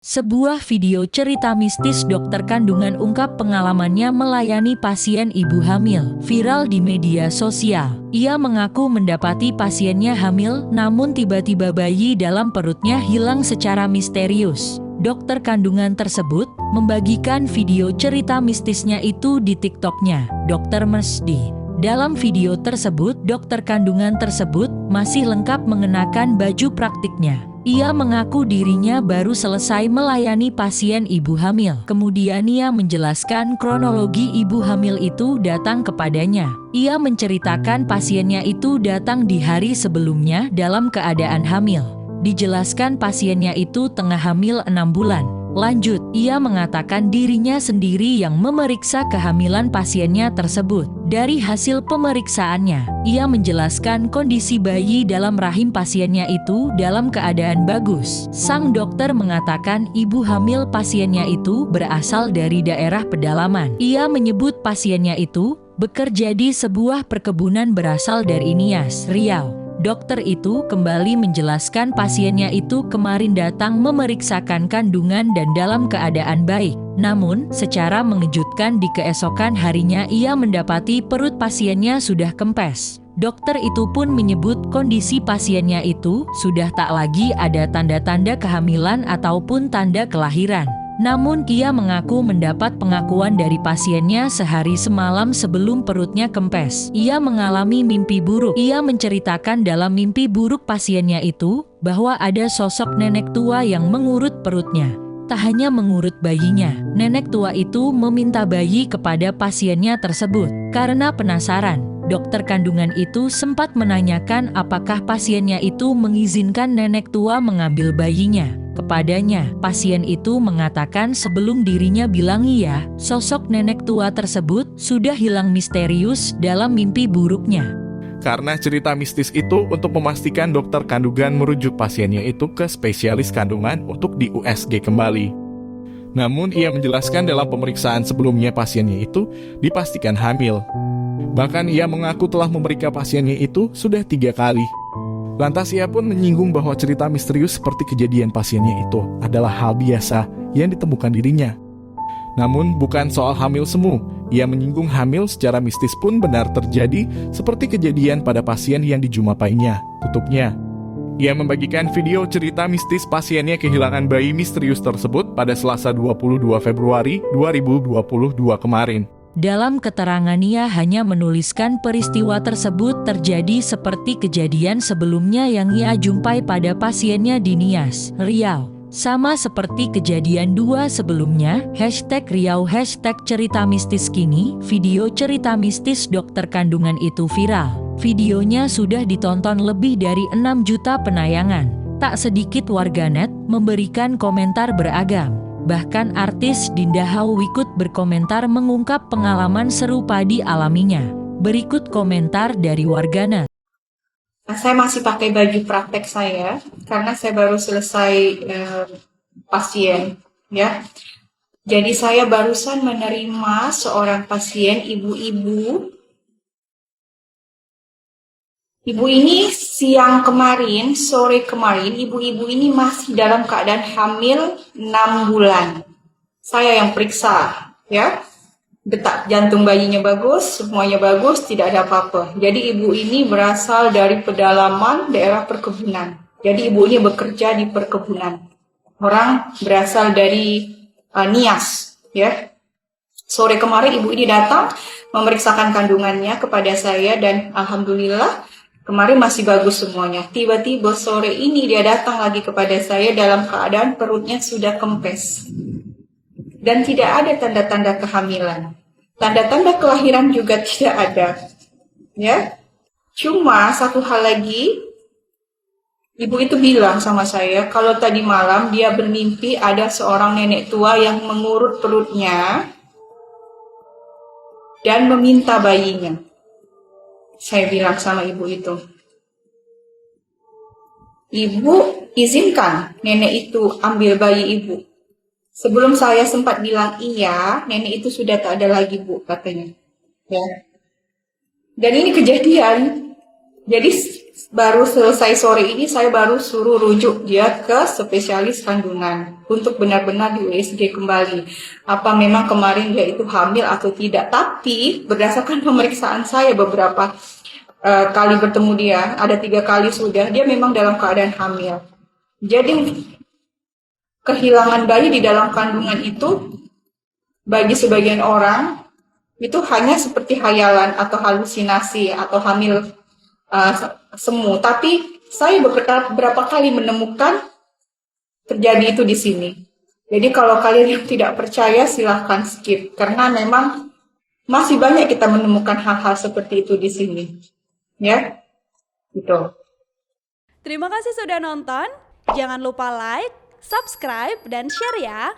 Sebuah video cerita mistis dokter kandungan ungkap pengalamannya melayani pasien ibu hamil, viral di media sosial. Ia mengaku mendapati pasiennya hamil, namun tiba-tiba bayi dalam perutnya hilang secara misterius. Dokter kandungan tersebut membagikan video cerita mistisnya itu di TikTok-nya, Dr. Mesdi. Dalam video tersebut, dokter kandungan tersebut masih lengkap mengenakan baju praktiknya. Ia mengaku dirinya baru selesai melayani pasien ibu hamil. Kemudian ia menjelaskan kronologi ibu hamil itu datang kepadanya. Ia menceritakan pasiennya itu datang di hari sebelumnya dalam keadaan hamil. Dijelaskan pasiennya itu tengah hamil 6 bulan. Lanjut, ia mengatakan dirinya sendiri yang memeriksa kehamilan pasiennya tersebut. Dari hasil pemeriksaannya, ia menjelaskan kondisi bayi dalam rahim pasiennya itu dalam keadaan bagus. Sang dokter mengatakan ibu hamil pasiennya itu berasal dari daerah pedalaman. Ia menyebut pasiennya itu bekerja di sebuah perkebunan berasal dari Nias, Riau. Dokter itu kembali menjelaskan pasiennya itu kemarin datang memeriksakan kandungan dan dalam keadaan baik. Namun, secara mengejutkan di keesokan harinya ia mendapati perut pasiennya sudah kempes. Dokter itu pun menyebut kondisi pasiennya itu sudah tak lagi ada tanda-tanda kehamilan ataupun tanda kelahiran. Namun ia mengaku mendapat pengakuan dari pasiennya sehari semalam sebelum perutnya kempes. Ia mengalami mimpi buruk. Ia menceritakan dalam mimpi buruk pasiennya itu, bahwa ada sosok nenek tua yang mengurut perutnya. Tak hanya mengurut bayinya, nenek tua itu meminta bayi kepada pasiennya tersebut. Karena penasaran, dokter kandungan itu sempat menanyakan apakah pasiennya itu mengizinkan nenek tua mengambil bayinya. Kepadanya, pasien itu mengatakan sebelum dirinya bilang iya, sosok nenek tua tersebut sudah hilang misterius dalam mimpi buruknya. Karena cerita mistis itu untuk memastikan dokter kandungan merujuk pasiennya itu ke spesialis kandungan untuk di USG kembali. Namun ia menjelaskan dalam pemeriksaan sebelumnya pasiennya itu dipastikan hamil. Bahkan ia mengaku telah memeriksa pasiennya itu sudah 3 kali. Lantas ia pun menyinggung bahwa cerita misterius seperti kejadian pasiennya itu adalah hal biasa yang ditemukan dirinya. Namun bukan soal hamil semu, ia menyinggung hamil secara mistis pun benar terjadi seperti kejadian pada pasien yang dijumapainya, tutupnya. Ia membagikan video cerita mistis pasiennya kehilangan bayi misterius tersebut pada Selasa 22 Februari 2022 kemarin. Dalam keterangannya hanya menuliskan peristiwa tersebut terjadi seperti kejadian sebelumnya yang ia jumpai pada pasiennya di Nias, Riau. Sama seperti kejadian 2 sebelumnya, #Riau #cerita mistis kini, video cerita mistis dokter kandungan itu viral. Videonya sudah ditonton lebih dari 6 juta penayangan. Tak sedikit warganet memberikan komentar beragam. Bahkan artis Dinda Hau ikut berkomentar mengungkap pengalaman serupa dialaminya. Berikut komentar dari warganet. Saya masih pakai baju praktek saya karena saya baru selesai pasien, ya. Jadi saya barusan menerima seorang pasien ibu-ibu. Ibu ini sore kemarin, ibu-ibu ini masih dalam keadaan hamil 6 bulan. Saya yang periksa, ya. Detak jantung bayinya bagus, semuanya bagus, tidak ada apa-apa. Jadi ibu ini berasal dari pedalaman daerah perkebunan. Jadi ibu ini bekerja di perkebunan. Orang berasal dari Nias, ya. Sore kemarin ibu ini datang memeriksakan kandungannya kepada saya dan alhamdulillah kemarin masih bagus semuanya. Tiba-tiba sore ini dia datang lagi kepada saya dalam keadaan perutnya sudah kempes. Dan tidak ada tanda-tanda kehamilan. Tanda-tanda kelahiran juga tidak ada. Ya. Cuma satu hal lagi, ibu itu bilang sama saya, kalau tadi malam dia bermimpi ada seorang nenek tua yang mengurut perutnya dan meminta bayinya. Saya bilang sama ibu itu, ibu izinkan nenek itu ambil bayi ibu. Sebelum saya sempat bilang iya, nenek itu sudah tak ada lagi bu, katanya. Ya. Dan ini kejadian. Jadi baru selesai sore ini, saya baru suruh rujuk dia ke spesialis kandungan untuk benar-benar di USG kembali. Apa memang kemarin dia itu hamil atau tidak. Tapi berdasarkan pemeriksaan saya beberapa kali bertemu dia, ada 3 kali sudah, dia memang dalam keadaan hamil. Jadi kehilangan bayi di dalam kandungan itu bagi sebagian orang itu hanya seperti hayalan atau halusinasi atau hamil semu, tapi saya beberapa kali menemukan terjadi itu di sini. Jadi kalau kalian yang tidak percaya silahkan skip, karena memang masih banyak kita menemukan hal-hal seperti itu di sini, ya, gitu. Terima kasih sudah nonton. Jangan lupa like, subscribe, dan share ya.